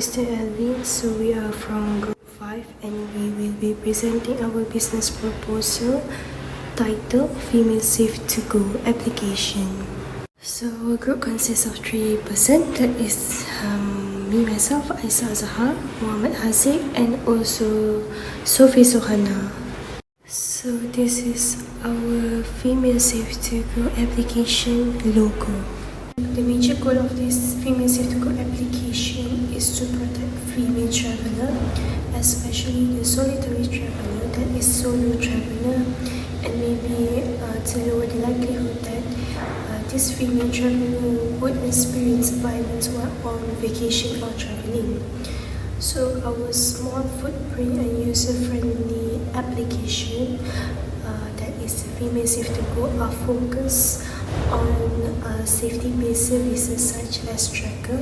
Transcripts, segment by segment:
Mr. Alvin. So we are from Group 5 and we will be presenting our business proposal titled FemaleSafe2Go application. So our group consists of 3 persons, that is me, myself, AISAH AZHAR, Muhammad HAZIQ, and also Sofi Sohana. So this is our FemaleSafe2Go application logo. The major goal of this FemaleSafe2Go application is to protect female traveler, especially the solitary traveler, that is solo traveler, and maybe to lower the likelihood that this female traveler would experience violence while on vacation or traveling. So our small footprint and user-friendly application, that is FemaleSafe2Go, are focused on safety-based services such as tracker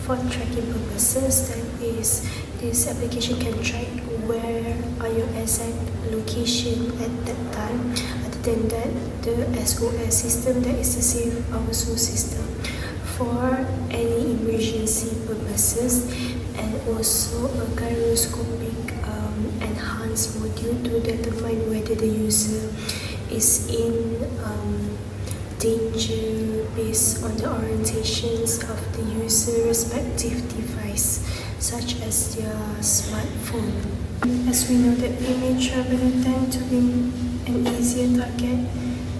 for tracking purposes. That is, this application can track where are your exact location at that time. Other than that, the SOS system, that is the Safe Our Soul system, for any emergency purposes, and also a gyroscopic enhanced module to determine whether the user is in danger based on the orientations of the user respective device, such as their smartphone. As we know that female travelers tend to be an easier target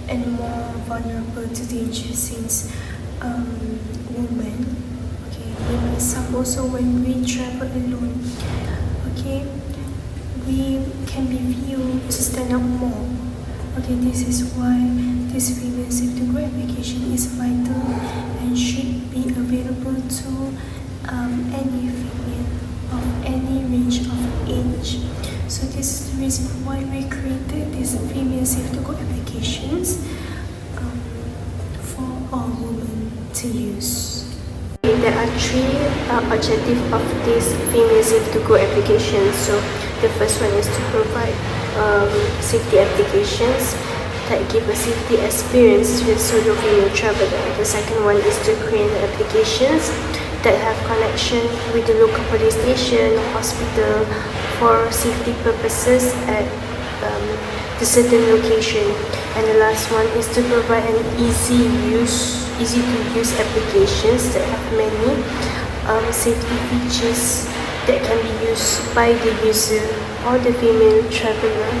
and more vulnerable to danger since women. Okay, some also when we travel alone, okay, we can be viewed to stand out more. Okay, this is why this FemaleSafe2Go application is vital and should be available to any female of any range of age. So this is the reason why we created this FemaleSafe2Go applications for all women to use. There are 3 objectives of this FemaleSafe2Go application. So the first one is to provide safety applications that give a safety experience with solo female traveler. The second one is to create applications that have connection with the local police station, hospital for safety purposes at the certain location. And the last one is to provide an easy to use applications that have many safety features that can be used by the user or the female traveler.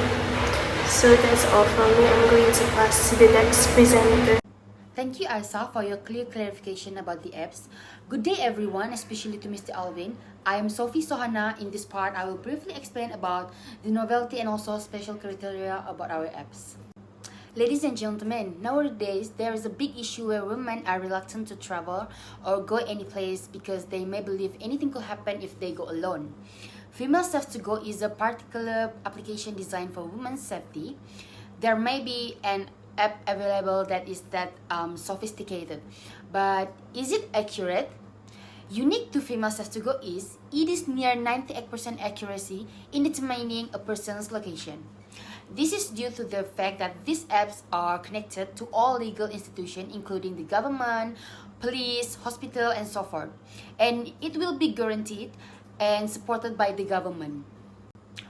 So that's all from me. I'm going to pass to the next presenter. Thank you, AISAH, for your clear clarification about the apps. Good day, everyone, especially to Mr. Alvin. I am Sofi Sohana. In this part, I will briefly explain about the novelty and also special criteria about our apps. Ladies and gentlemen, nowadays there is a big issue where women are reluctant to travel or go any place because they may believe anything could happen if they go alone. FemaleSafe2Go is a particular application designed for women's safety. There may be an app available that is sophisticated, but is it accurate? Unique to FemaleSafe2Go is it is near 98% accuracy in determining a person's location. This is due to the fact that these apps are connected to all legal institutions, including the government, police, hospital, and so forth. And it will be guaranteed and supported by the government.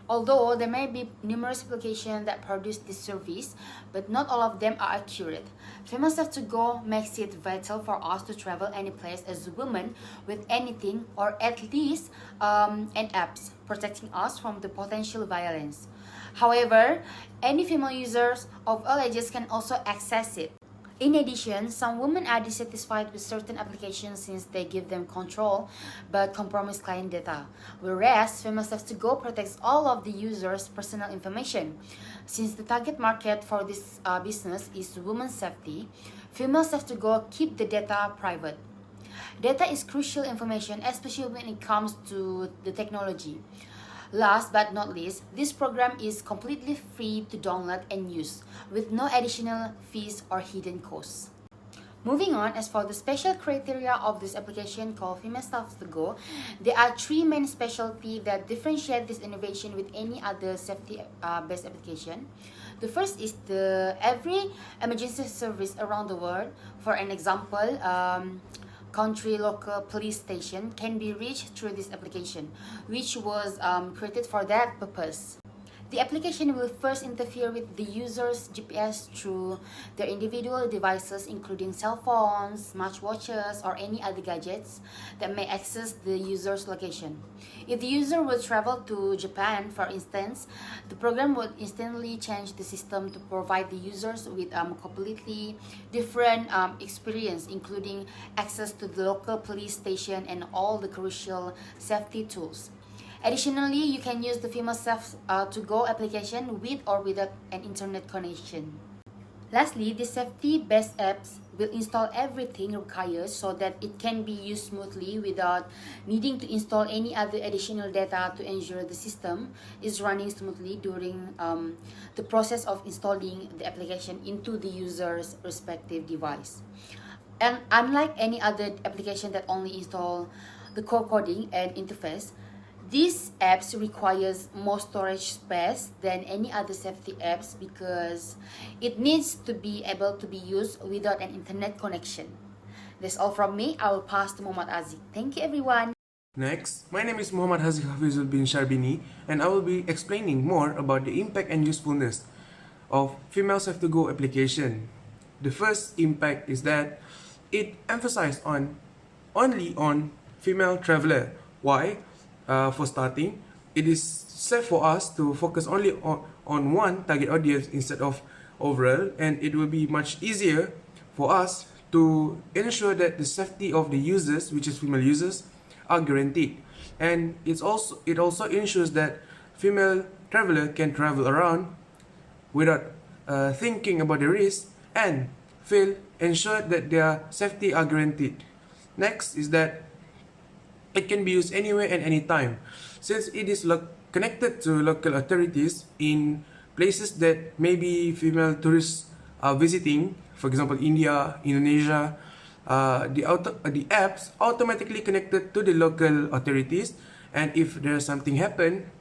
Although there may be numerous applications that produce this service, but not all of them are accurate. FemaleSafe2Go makes it vital for us to travel any place as women with anything or at least an apps protecting us from the potential violence. However, any female users of all ages can also access it. In addition, some women are dissatisfied with certain applications since they give them control but compromise client data, whereas FemaleSafe2Go protects all of the users' personal information. Since the target market for this business is women's safety, FemaleSafe2Go keep the data private. Data is crucial information, especially when it comes to the technology. Last but not least, this program is completely free to download and use, with no additional fees or hidden costs. Moving on, as for the special criteria of this application called FemaleSafe2Go, there are 3 main specialties that differentiate this innovation with any other safety-based application. The first is every emergency service around the world. For an example, country local police station can be reached through this application, which was created for that purpose. The application will first interfere with the user's GPS through their individual devices, including cell phones, smartwatches, or any other gadgets that may access the user's location. If the user would travel to Japan, for instance, the program would instantly change the system to provide the users with a completely different experience, including access to the local police station and all the crucial safety tools. Additionally, you can use the FemaleSafe2Go application with or without an internet connection. Lastly, the safety-based apps will install everything required so that it can be used smoothly without needing to install any other additional data to ensure the system is running smoothly during the process of installing the application into the user's respective device. And unlike any other application that only install the core coding and interface, these apps requires more storage space than any other safety apps because it needs to be able to be used without an internet connection. That's all from me. I will pass to Muhammad HAZIQ. Thank you, everyone. Next, my name is Muhammad HAFIZUL bin SHARBINI, and I will be explaining more about the impact and usefulness of FemaleSafe2Go application. The first impact is that it emphasizes only on female traveler. Why? For starting, it is safe for us to focus only on one target audience instead of overall, and it will be much easier for us to ensure that the safety of the users, which is female users, are guaranteed. And it also ensures that female traveler can travel around without thinking about the risk and feel ensured that their safety are guaranteed. Next is that it can be used anywhere and anytime, since it is connected to local authorities in places that maybe female tourists are visiting, for example India, Indonesia. The apps automatically connected to the local authorities, and if there's something happen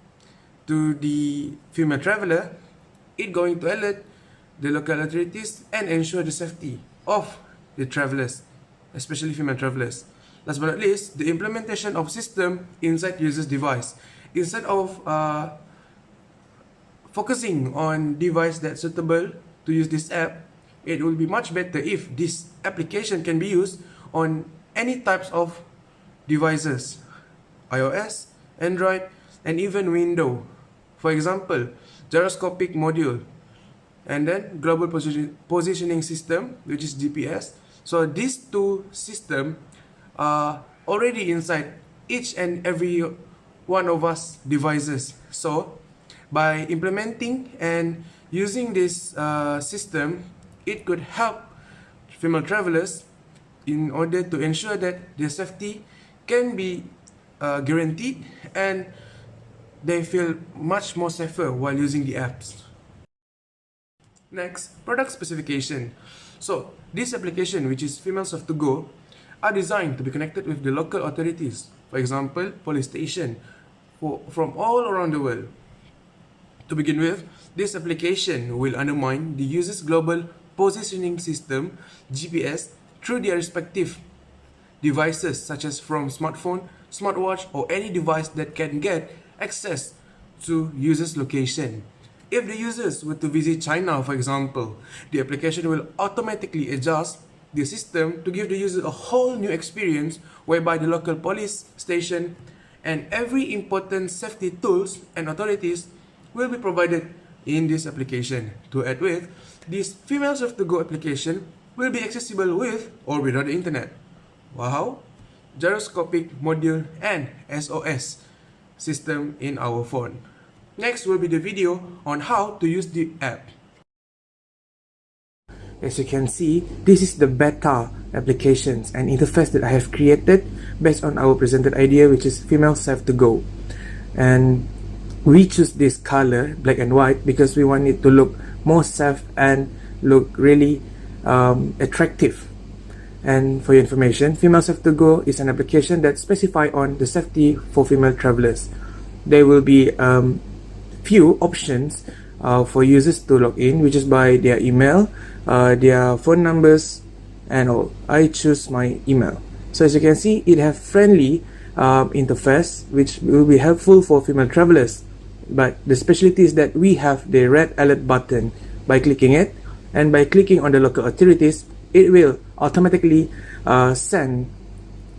to the female traveler, it going to alert the local authorities and ensure the safety of the travelers, especially female travelers. Last but not least, the implementation of system inside user's device. Instead of focusing on device that's suitable to use this app, it will be much better if this application can be used on any types of devices, iOS, Android, and even Windows. For example, gyroscopic module, and then global positioning system, which is GPS. So these two systems are already inside each and every one of us devices. So by implementing and using this system, it could help female travelers in order to ensure that their safety can be guaranteed and they feel much more safer while using the apps. Next, product specification. So this application, which is FemaleSafe2Go, are designed to be connected with the local authorities, for example, police station, from all around the world. To begin with, this application will undermine the user's global positioning system, GPS, through their respective devices, such as from smartphone, smartwatch, or any device that can get access to user's location. If the users were to visit China, for example, the application will automatically adjust the system to give the user a whole new experience, whereby the local police station and every important safety tools and authorities will be provided in this application. To add with, this FemaleSafe2Go application will be accessible with or without the internet. Wow! Gyroscopic module and SOS system in our phone. Next will be the video on how to use the app. As you can see, this is the beta applications and interface that I have created based on our presented idea, which is FemaleSafe2Go. And we choose this color, black and white, because we want it to look more safe and look really attractive. And for your information, FemaleSafe2Go is an application that specifies on the safety for female travelers. There will be few options for users to log in, which is by their email, their phone numbers, and all. I choose my email. So as you can see, it has friendly interface which will be helpful for female travelers. But the specialty is that we have the red alert button. By clicking it, and by clicking on the local authorities, it will automatically send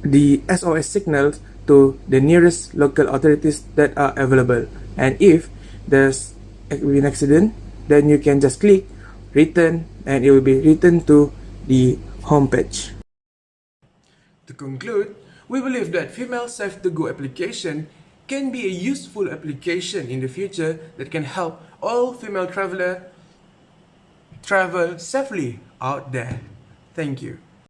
the SOS signals to the nearest local authorities that are available. And if there's an accident, then you can just click return and it will be returned to the home page. To conclude, we believe that FemaleSafe2Go application can be a useful application in the future that can help all female travelers travel safely out there. Thank you.